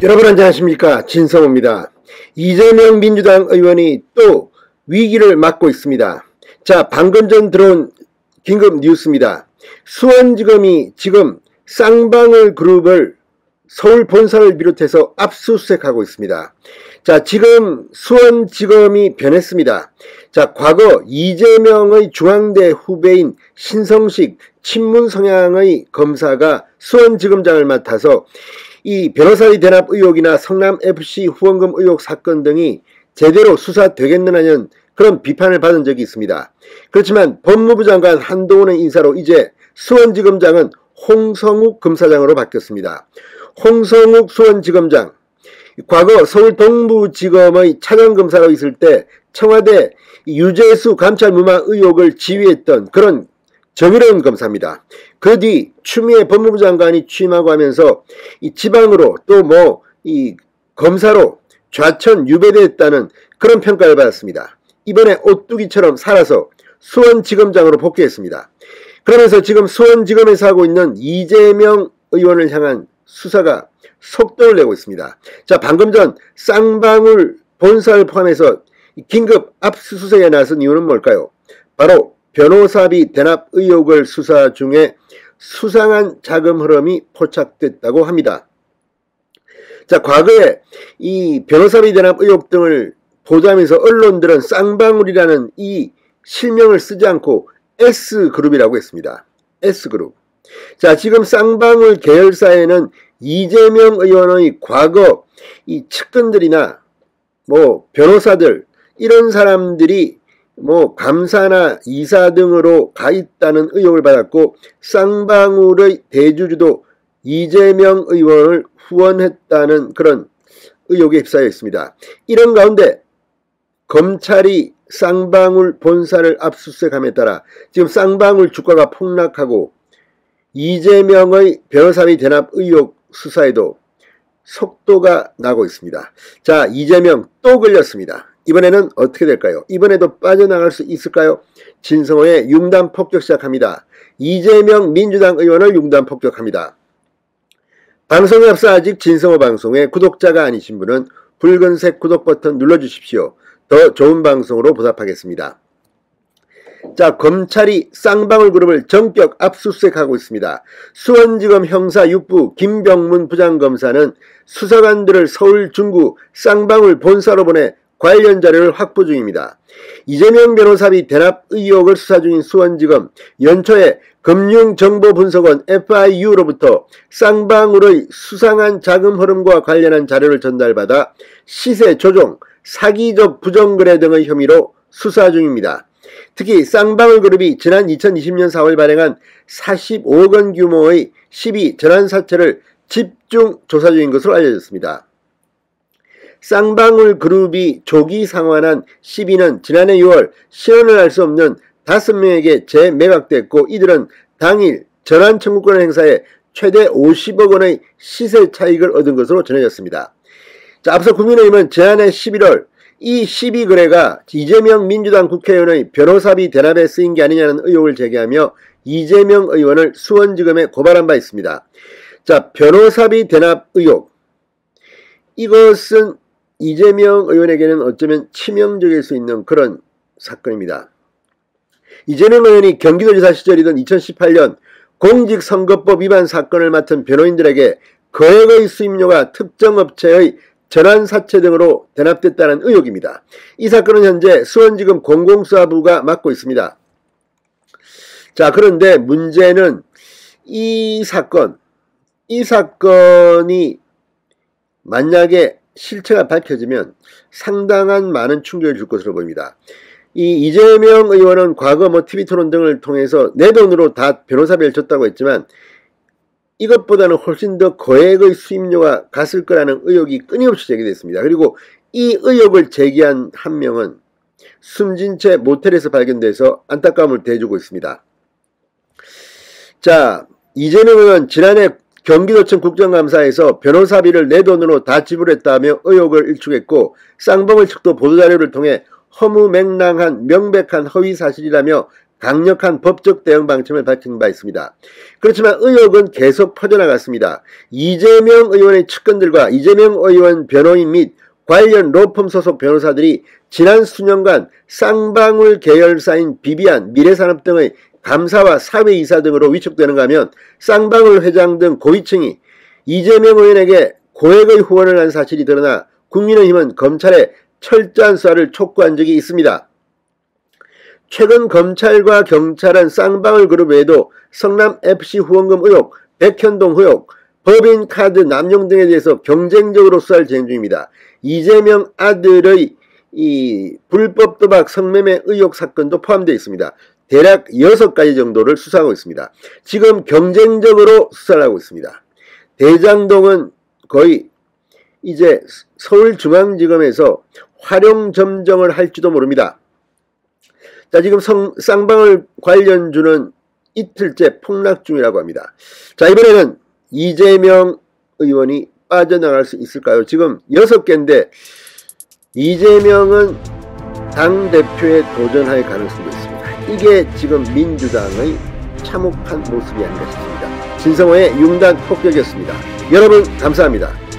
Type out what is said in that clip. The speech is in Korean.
여러분 안녕하십니까, 진성호입니다. 이재명 민주당 의원이 또 위기를 맞고 있습니다. 자, 방금 전 들어온 긴급 뉴스입니다. 수원지검이 지금 쌍방울 그룹을 서울 본사를 비롯해서 압수수색하고 있습니다. 자, 지금 수원지검이 변했습니다. 자, 과거 이재명의 중앙대 후배인 신성식 친문 성향의 검사가 수원지검장을 맡아서 이 변호사의 대납 의혹이나 성남FC 후원금 의혹 사건 등이 제대로 수사되겠느냐는 그런 비판을 받은 적이 있습니다. 그렇지만 법무부 장관 한동훈의 인사로 이제 수원지검장은 홍성욱 검사장으로 바뀌었습니다. 홍성욱 수원지검장, 과거 서울 동부지검의 차장검사로 있을 때 청와대 유재수 감찰무마 의혹을 지휘했던 그런 정의로운 검사입니다. 그 뒤 추미애 법무부 장관이 취임하고 하면서 이 지방으로 또 이 검사로 좌천 유배됐다는 그런 평가를 받았습니다. 이번에 오뚜기처럼 살아서 수원지검장으로 복귀했습니다. 그러면서 지금 수원지검에서 하고 있는 이재명 의원을 향한 수사가 속도를 내고 있습니다. 자, 방금 전 쌍방울 본사를 포함해서 긴급 압수수색에 나선 이유는 뭘까요? 바로 변호사비 대납 의혹을 수사 중에 수상한 자금 흐름이 포착됐다고 합니다. 자, 과거에 이 변호사비 대납 의혹 등을 보도하면서 언론들은 쌍방울이라는 이 실명을 쓰지 않고 S그룹이라고 했습니다. S그룹. 자, 지금 쌍방울 계열사에는 이재명 의원의 과거 이 측근들이나 변호사들 이런 사람들이 감사나 이사 등으로 가 있다는 의혹을 받았고, 쌍방울의 대주주도 이재명 의원을 후원했다는 그런 의혹에 휩싸여 있습니다. 이런 가운데 검찰이 쌍방울 본사를 압수수색함에 따라 지금 쌍방울 주가가 폭락하고 이재명의 변호사비 대납 의혹 수사에도 속도가 나고 있습니다. 자, 이재명 또 걸렸습니다. 이번에는 어떻게 될까요? 이번에도 빠져나갈 수 있을까요? 진성호의 융단 폭격 시작합니다. 이재명 민주당 의원을 융단 폭격합니다. 방송에 앞서 아직 진성호 방송에 구독자가 아니신 분은 붉은색 구독 버튼 눌러주십시오. 더 좋은 방송으로 보답하겠습니다. 자, 검찰이 쌍방울 그룹을 전격 압수수색하고 있습니다. 수원지검 형사 6부 김병문 부장검사는 수사관들을 서울 중구 쌍방울 본사로 보내 관련 자료를 확보 중입니다. 이재명 변호사비 대납 의혹을 수사 중인 수원지검 연초에 금융정보분석원 FIU로부터 쌍방울의 수상한 자금 흐름과 관련한 자료를 전달받아 시세 조종, 사기적 부정거래 등의 혐의로 수사 중입니다. 특히 쌍방울 그룹이 지난 2020년 4월 발행한 45억 원 규모의 시비 전환사채를 집중 조사 중인 것으로 알려졌습니다. 쌍방울 그룹이 조기 상환한 시비는 지난해 6월 실현을 할 수 없는 5명에게 재매각됐고, 이들은 당일 전환 청구권을 행사해 최대 50억 원의 시세 차익을 얻은 것으로 전해졌습니다. 자, 앞서 국민의힘은 지난해 11월 이 시비 거래가 이재명 민주당 국회의원의 변호사비 대납에 쓰인 게 아니냐는 의혹을 제기하며 이재명 의원을 수원지검에 고발한 바 있습니다. 자, 변호사비 대납 의혹, 이것은 이재명 의원에게는 어쩌면 치명적일 수 있는 그런 사건입니다. 이재명 의원이 경기도지사 시절이던 2018년 공직선거법 위반 사건을 맡은 변호인들에게 거액의 수임료가 특정 업체의 전환사채 등으로 대납됐다는 의혹입니다. 이 사건은 현재 수원지검 공공수사부가 맡고 있습니다. 자, 그런데 문제는 이 사건이 만약에 실체가 밝혀지면 상당한 많은 충격을 줄 것으로 보입니다. 이 이재명 의원은 과거 TV토론 등을 통해서 내 돈으로 다 변호사비를 줬다고 했지만 이것보다는 훨씬 더 거액의 수임료가 갔을 거라는 의혹이 끊임없이 제기됐습니다. 그리고 이 의혹을 제기한 한 명은 숨진 채 모텔에서 발견돼서 안타까움을 대주고 있습니다. 자, 이재명 의원 지난해 경기도청 국정감사에서 변호사비를 내 돈으로 다 지불했다며 의혹을 일축했고, 쌍방울 측도 보도자료를 통해 허무맹랑한 명백한 허위사실이라며 강력한 법적 대응 방침을 밝힌 바 있습니다. 그렇지만 의혹은 계속 퍼져나갔습니다. 이재명 의원의 측근들과 이재명 의원 변호인 및 관련 로펌 소속 변호사들이 지난 수년간 쌍방울 계열사인 비비안, 미래산업 등의 감사와 사회이사 등으로 위촉되는가 하면 쌍방울 회장 등 고위층이 이재명 의원에게 고액의 후원을 한 사실이 드러나 국민의힘은 검찰에 철저한 수사를 촉구한 적이 있습니다. 최근 검찰과 경찰은 쌍방울 그룹 외에도 성남FC 후원금 의혹, 백현동 의혹, 법인카드 남용 등에 대해서 경쟁적으로 수사를 진행 중입니다. 이재명 아들의 이 불법 도박 성매매 의혹 사건도 포함되어 있습니다. 대략 6가지 정도를 수사하고 있습니다. 지금 경쟁적으로 수사를 하고 있습니다. 대장동은 거의 이제 서울중앙지검에서 활용점정을 할지도 모릅니다. 자, 지금 쌍방울 관련주는 이틀째 폭락 중이라고 합니다. 자, 이번에는 이재명 의원이 빠져나갈 수 있을까요? 지금 6개인데 이재명은 당대표에 도전할 가능성도 있습니다. 이게 지금 민주당의 참혹한 모습이 아닌가 싶습니다. 진성호의 융단 폭격이었습니다. 여러분 감사합니다.